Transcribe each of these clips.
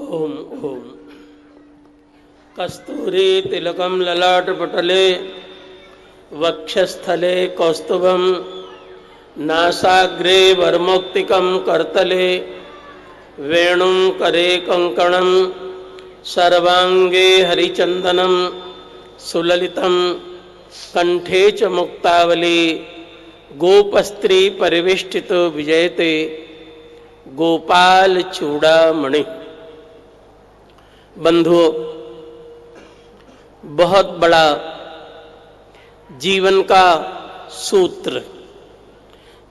ओम ओम कस्तूरी तिलकम ललाटपटले वक्षस्थले कौस्तुभम नासाग्रे वरमौक्तिकं करतले वेणुं करे कंकणं सर्वांगे हरिचंदनं सुललितं कंठे च मुक्तावली गोपस्त्री परिवेष्टितो विजयते गोपाल चूड़ामणि। बंधुओं, बहुत बड़ा जीवन का सूत्र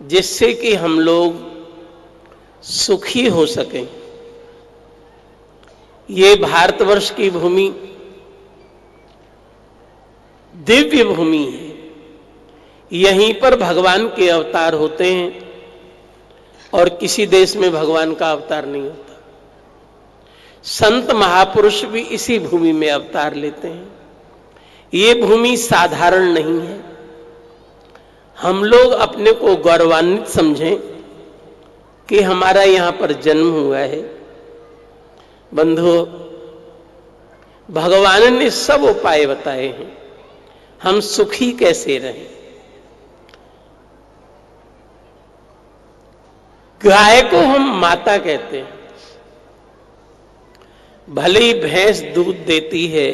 जिससे कि हम लोग सुखी हो सकें, ये भारतवर्ष की भूमि दिव्य भूमि है। यहीं पर भगवान के अवतार होते हैं और किसी देश में भगवान का अवतार नहीं होता। संत महापुरुष भी इसी भूमि में अवतार लेते हैं। ये भूमि साधारण नहीं है। हम लोग अपने को गौरवान्वित समझें कि हमारा यहां पर जन्म हुआ है। बंधुओं, भगवान ने सब उपाय बताए हैं हम सुखी कैसे रहें। गाय को हम माता कहते हैं। भले ही भैंस दूध देती है,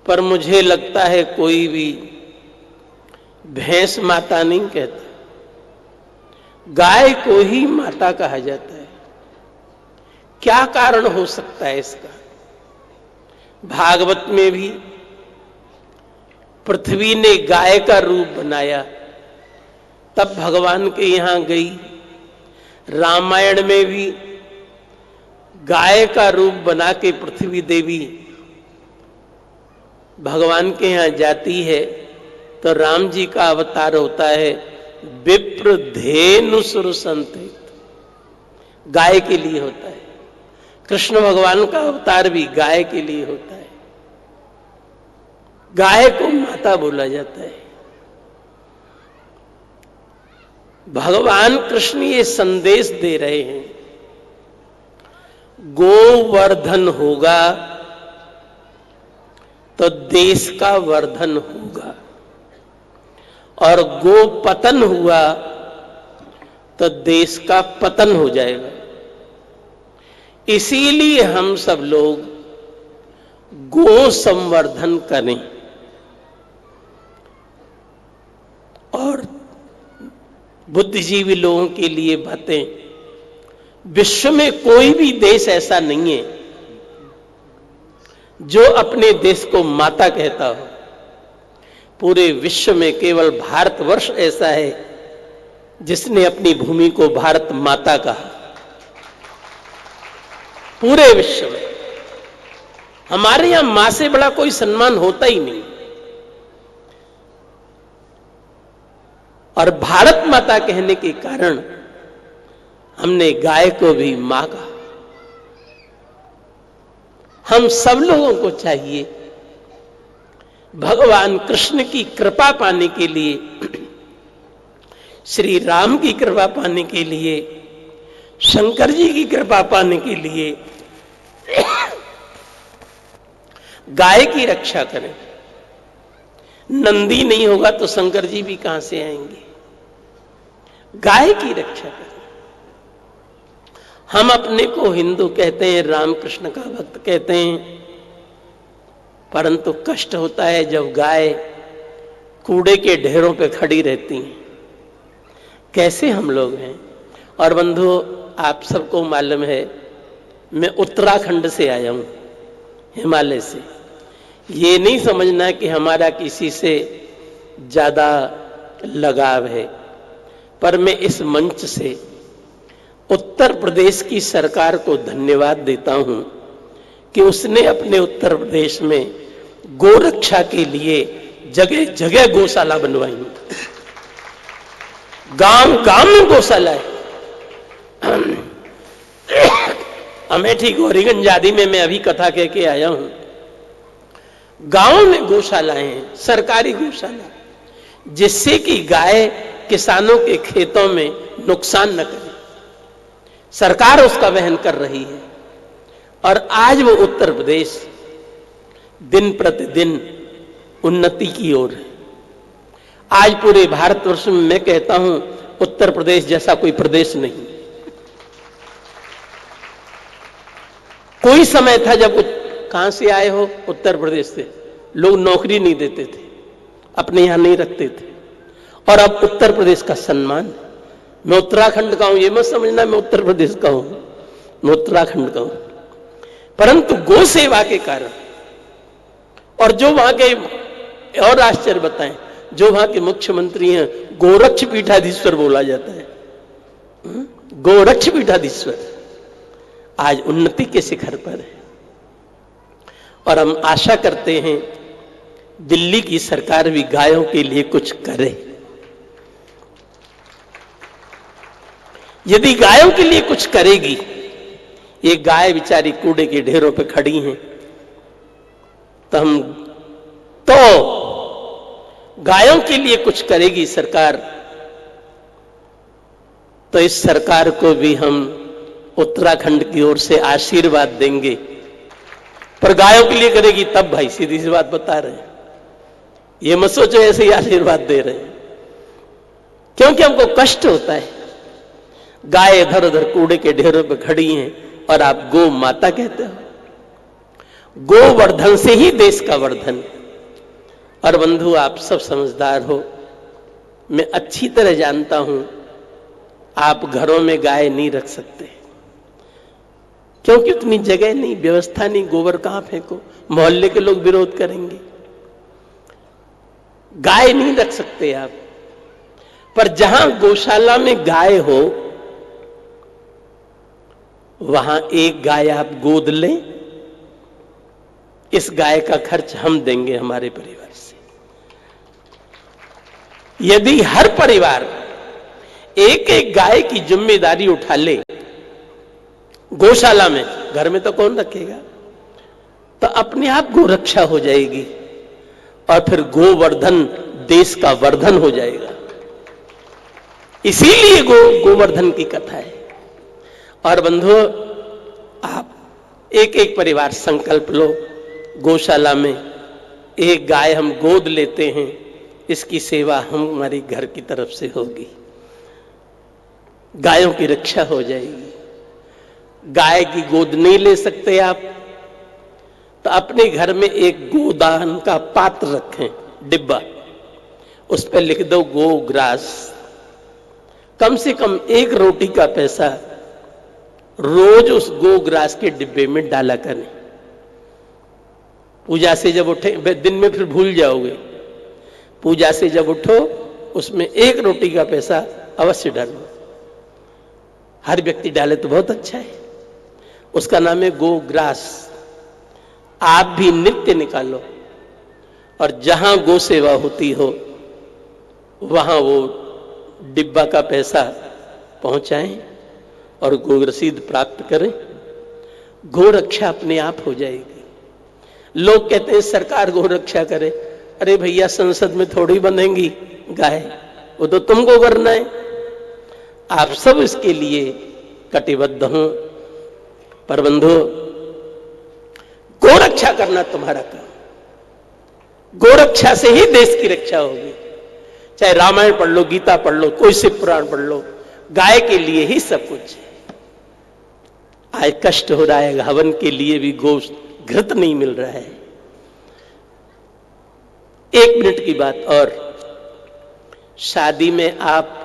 पर मुझे लगता है कोई भी भैंस माता नहीं कहता, गाय को ही माता कहा जाता है। क्या कारण हो सकता है इसका? भागवत में भी पृथ्वी ने गाय का रूप बनाया, तब भगवान के यहां गई। रामायण में भी गाय का रूप बना के पृथ्वी देवी भगवान के यहां जाती है, तो राम जी का अवतार होता है विप्र धेनु सुर संतहित, गाय के लिए होता है। कृष्ण भगवान का अवतार भी गाय के लिए होता है। गाय को माता बोला जाता है। भगवान कृष्ण ये संदेश दे रहे हैं, गोवर्धन होगा तो देश का वर्धन होगा, और गोपतन हुआ तो देश का पतन हो जाएगा। इसीलिए हम सब लोग गो संवर्धन करें और बुद्धिजीवी लोगों के लिए बातें। विश्व में कोई भी देश ऐसा नहीं है जो अपने देश को माता कहता हो। पूरे विश्व में केवल भारतवर्ष ऐसा है जिसने अपनी भूमि को भारत माता कहा। पूरे विश्व में हमारे यहां मां से बड़ा कोई सम्मान होता ही नहीं। और भारत माता कहने के कारण हमने गाय को भी मां कहा। हम सब लोगों को चाहिए भगवान कृष्ण की कृपा पाने के लिए, श्री राम की कृपा पाने के लिए, शंकर जी की कृपा पाने के लिए गाय की रक्षा करें। नंदी नहीं होगा तो शंकर जी भी कहां से आएंगे? गाय की रक्षा करें। हम अपने को हिंदू कहते हैं, रामकृष्ण का भक्त कहते हैं, परंतु कष्ट होता है जब गाय कूड़े के ढेरों पे खड़ी रहती हैं। कैसे हम लोग हैं। और बंधुओं, आप सबको मालूम है मैं उत्तराखंड से आया हूं, हिमालय से। ये नहीं समझना कि हमारा किसी से ज्यादा लगाव है, पर मैं इस मंच से उत्तर प्रदेश की सरकार को धन्यवाद देता हूं कि उसने अपने उत्तर प्रदेश में गोरक्षा के लिए जगह जगह गौशाला बनवाई। गांव गांव में गौशाला है। अमेठी गौरीगंज आदि में मैं अभी कथा कह के आया हूं। गांव में गौशालाएं हैं, सरकारी गौशाला, जिससे कि गाय किसानों के खेतों में नुकसान न करे। सरकार उसका वहन कर रही है। और आज वो उत्तर प्रदेश दिन प्रतिदिन उन्नति की ओर है। आज पूरे भारतवर्ष में मैं कहता हूं उत्तर प्रदेश जैसा कोई प्रदेश नहीं। कोई समय था जब कहां से आए हो? उत्तर प्रदेश से। लोग नौकरी नहीं देते थे, अपने यहां नहीं रखते थे, और अब उत्तर प्रदेश का सम्मान। मैं उत्तराखंड का हूं, ये मत समझना मैं उत्तर प्रदेश का हूं, मैं उत्तराखंड का हूं। परंतु गौ सेवा के कारण, और जो वहां के, और आश्चर्य बताएं, जो वहां के मुख्यमंत्री हैं गोरक्ष पीठाधीश्वर बोला जाता है, गोरक्ष पीठाधीश्वर, आज उन्नति के शिखर पर है। और हम आशा करते हैं दिल्ली की सरकार भी गायों के लिए कुछ करे। यदि गायों के लिए कुछ करेगी, ये गाय बेचारी कूड़े के ढेरों पे खड़ी हैं, तो गायों के लिए कुछ करेगी सरकार, तो इस सरकार को भी हम उत्तराखंड की ओर से आशीर्वाद देंगे। पर गायों के लिए करेगी तब भाई, सीधी सी बात बता रहे हैं, ये मत सोचो ऐसे ही आशीर्वाद दे रहे हैं, क्योंकि हमको कष्ट होता है। गाय इधर उधर कूड़े के ढेरों पे खड़ी हैं और आप गौ माता कहते हो। गोवर्धन से ही देश का वर्धन। और बंधु, आप सब समझदार हो, मैं अच्छी तरह जानता हूं आप घरों में गाय नहीं रख सकते, क्योंकि उतनी जगह नहीं, व्यवस्था नहीं, गोबर कहां फेंको, मोहल्ले के लोग विरोध करेंगे। गाय नहीं रख सकते आप। पर जहां गौशाला में गाय हो, वहां एक गाय आप गोद लें, इस गाय का खर्च हम देंगे हमारे परिवार से। यदि हर परिवार एक एक गाय की जिम्मेदारी उठा ले गौशाला में, घर में तो कौन रखेगा, तो अपने आप गोरक्षा हो जाएगी और फिर गोवर्धन देश का वर्धन हो जाएगा। इसीलिए गोवर्धन की कथा है। और बंधुओं, आप एक एक परिवार संकल्प लो, गौशाला में एक गाय हम गोद लेते हैं, इसकी सेवा हमारे घर की तरफ से होगी, गायों की रक्षा हो जाएगी। गाय की गोद नहीं ले सकते आप, तो अपने घर में एक गोदान का पात्र रखें, डिब्बा, उस पर लिख दो गोग्रास। कम से कम एक रोटी का पैसा रोज उस गोग्रास के डिब्बे में डाला करें। पूजा से जब उठे, दिन में फिर भूल जाओगे, पूजा से जब उठो उसमें एक रोटी का पैसा अवश्य डालो। हर व्यक्ति डाले तो बहुत अच्छा है। उसका नाम है गोग्रास। आप भी नित्य निकालो, और जहां गो सेवा होती हो वहां वो डिब्बा का पैसा पहुंचाएं और गो रसीद प्राप्त करें। गो रक्षा अपने आप हो जाएगी। लोग कहते हैं सरकार गो रक्षा करे। अरे भैया, संसद में थोड़ी बंधेंगी गाय, वो तो तुमको करना है। आप सब इसके लिए कटिबद्ध हो। पर बंधु, गोरक्षा करना तुम्हारा काम। गोरक्षा से ही देश की रक्षा होगी। चाहे रामायण पढ़ लो, गीता पढ़ लो, कोई शिव पुराण पढ़ लो, गाय के लिए ही सब कुछ है। आज कष्ट हो रहा है, हवन के लिए भी गोश्त घृत नहीं मिल रहा है। एक मिनट की बात और, शादी में आप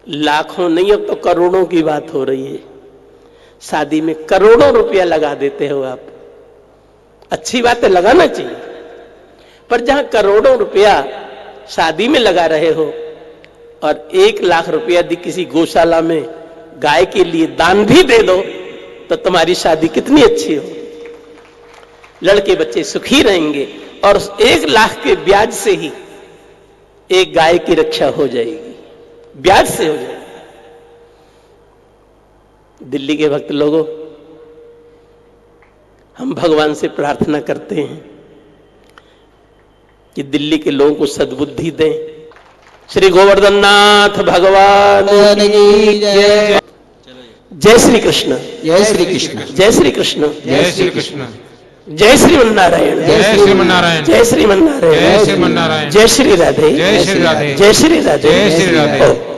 लाखों नहीं, अब तो करोड़ों की बात हो रही है। शादी में करोड़ों रुपया लगा देते हो आप। अच्छी बात है, लगाना चाहिए, पर जहां करोड़ों रुपया शादी में लगा रहे हो और 1 लाख रुपया यदि किसी गौशाला में गाय के लिए दान भी दे दो, तो तुम्हारी शादी कितनी अच्छी हो। लड़के बच्चे सुखी रहेंगे और उस 1 लाख के ब्याज से ही एक गाय की रक्षा हो जाएगी, ब्याज से हो जाएगी। दिल्ली के भक्त लोगों, हम भगवान से प्रार्थना करते हैं कि दिल्ली के लोगों को सद्बुद्धि दें। श्री गोवर्धन नाथ भगवान की जय। जय श्री कृष्ण। जय श्री कृष्ण। जय श्री कृष्ण। जय श्री कृष्ण। जय श्रीमन्नारायण। जय श्रीमन्नारायण। जय श्रीमन्नारायण। जय श्रीमन्नारायण। जय श्री राधे। जय श्री राधे। जय श्री राधे। जय श्री राधे।